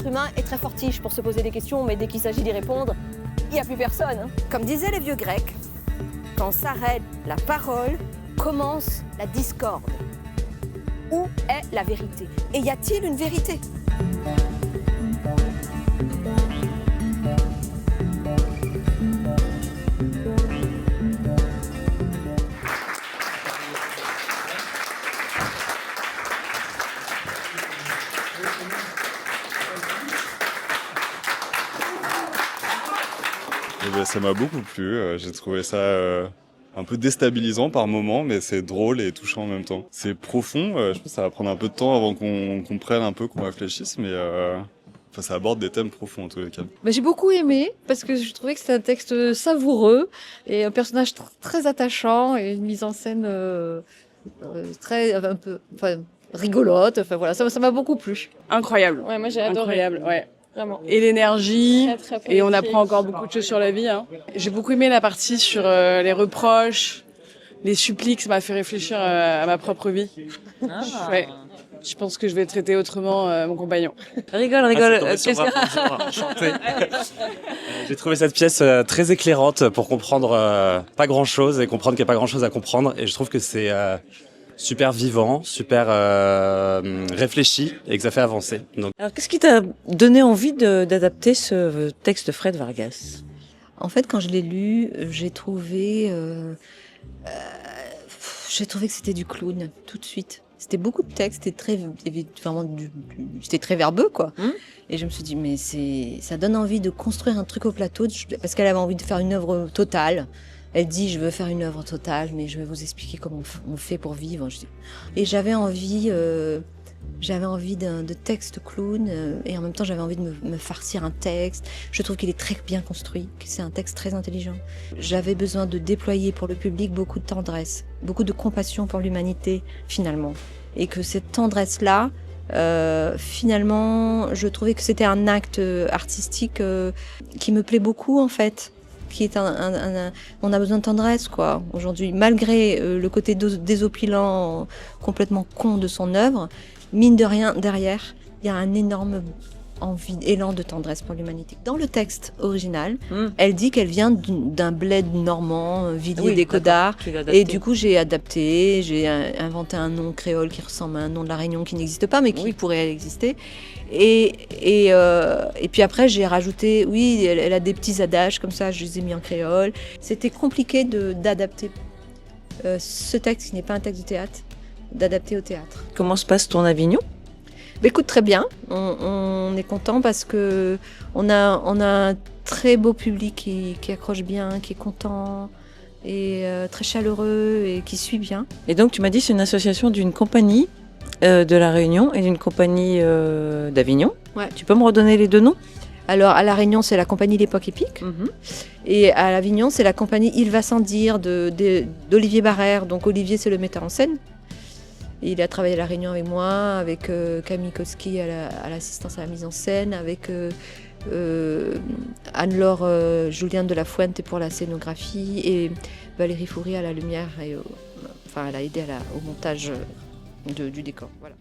l'être humain est très fortiche pour se poser des questions, mais dès qu'il s'agit d'y répondre, il n'y a plus personne. Comme disaient les vieux Grecs, quand s'arrête la parole, commence la discorde. Où est la vérité? Et y a-t-il une vérité? Ça m'a beaucoup plu, j'ai trouvé ça un peu déstabilisant par moments, mais c'est drôle et touchant en même temps. C'est profond, je pense que ça va prendre un peu de temps avant qu'on comprenne un peu, qu'on réfléchisse, mais ça aborde des thèmes profonds en tous les cas. J'ai beaucoup aimé parce que je trouvais que c'était un texte savoureux et un personnage très attachant et une mise en scène très un peu rigolote. Enfin voilà, ça m'a beaucoup plu. Incroyable. Ouais, moi j'ai adoré. Incroyable, ouais. Vraiment. Et l'énergie, Très, très et on politique. apprend encore beaucoup de choses sur la vie. Hein. J'ai beaucoup aimé la partie sur les reproches, les suppliques, ça m'a fait réfléchir à ma propre vie. Ouais. Je pense que je vais traiter autrement mon compagnon. Rigole. Enchanté. J'ai trouvé cette pièce très éclairante pour comprendre pas grand-chose et comprendre qu'il n'y a pas grand-chose à comprendre. Et je trouve que c'est super vivant, super réfléchi et que ça fait avancer. Donc... Alors, qu'est-ce qui t'a donné envie d'adapter ce texte de Fred Vargas? En fait, quand je l'ai lu, j'ai trouvé que c'était du clown tout de suite. C'était beaucoup de textes, c'était très verbeux, quoi. Et je me suis dit, mais ça donne envie de construire un truc au plateau, parce qu'elle avait envie de faire une œuvre totale. Elle dit, je veux faire une œuvre totale, mais je vais vous expliquer comment on fait pour vivre. Et j'avais envie de texte clown, et en même temps, j'avais envie de me farcir un texte. Je trouve qu'il est très bien construit, que c'est un texte très intelligent. J'avais besoin de déployer pour le public beaucoup de tendresse, beaucoup de compassion pour l'humanité, finalement. Et que cette tendresse-là, finalement, je trouvais que c'était un acte artistique qui me plaît beaucoup, en fait. Qui est on a besoin de tendresse, quoi, aujourd'hui. Malgré le côté désopilant, complètement con de son œuvre, mine de rien, derrière, il y a un énorme élan de tendresse pour l'humanité. Dans le texte original, elle dit qu'elle vient d'un bled normand, Villiers des Codards, et du coup j'ai inventé un nom créole qui ressemble à un nom de la Réunion qui n'existe pas, mais qui pourrait exister. Et puis après j'ai rajouté, elle a des petits adages comme ça, je les ai mis en créole. C'était compliqué d'adapter ce texte, qui n'est pas un texte de théâtre, d'adapter au théâtre. Comment se passe ton Avignon? Écoute, très bien. On est content parce que on a un très beau public qui accroche bien, qui est content et très chaleureux et qui suit bien. Et donc tu m'as dit c'est une association d'une compagnie de La Réunion et d'une compagnie d'Avignon. Ouais. Tu peux me redonner les deux noms? Alors à La Réunion, c'est la compagnie L'Époque Épique. Et à Avignon, c'est la compagnie Il va sans dire d'Olivier Barrère. Donc Olivier, c'est le metteur en scène. Il a travaillé à La Réunion avec moi, avec Camille Koski à l'assistance à la mise en scène, avec Anne-Laure Julien de la Fuente pour la scénographie et Valérie Foury à la lumière. Elle a aidé au montage du décor. Voilà.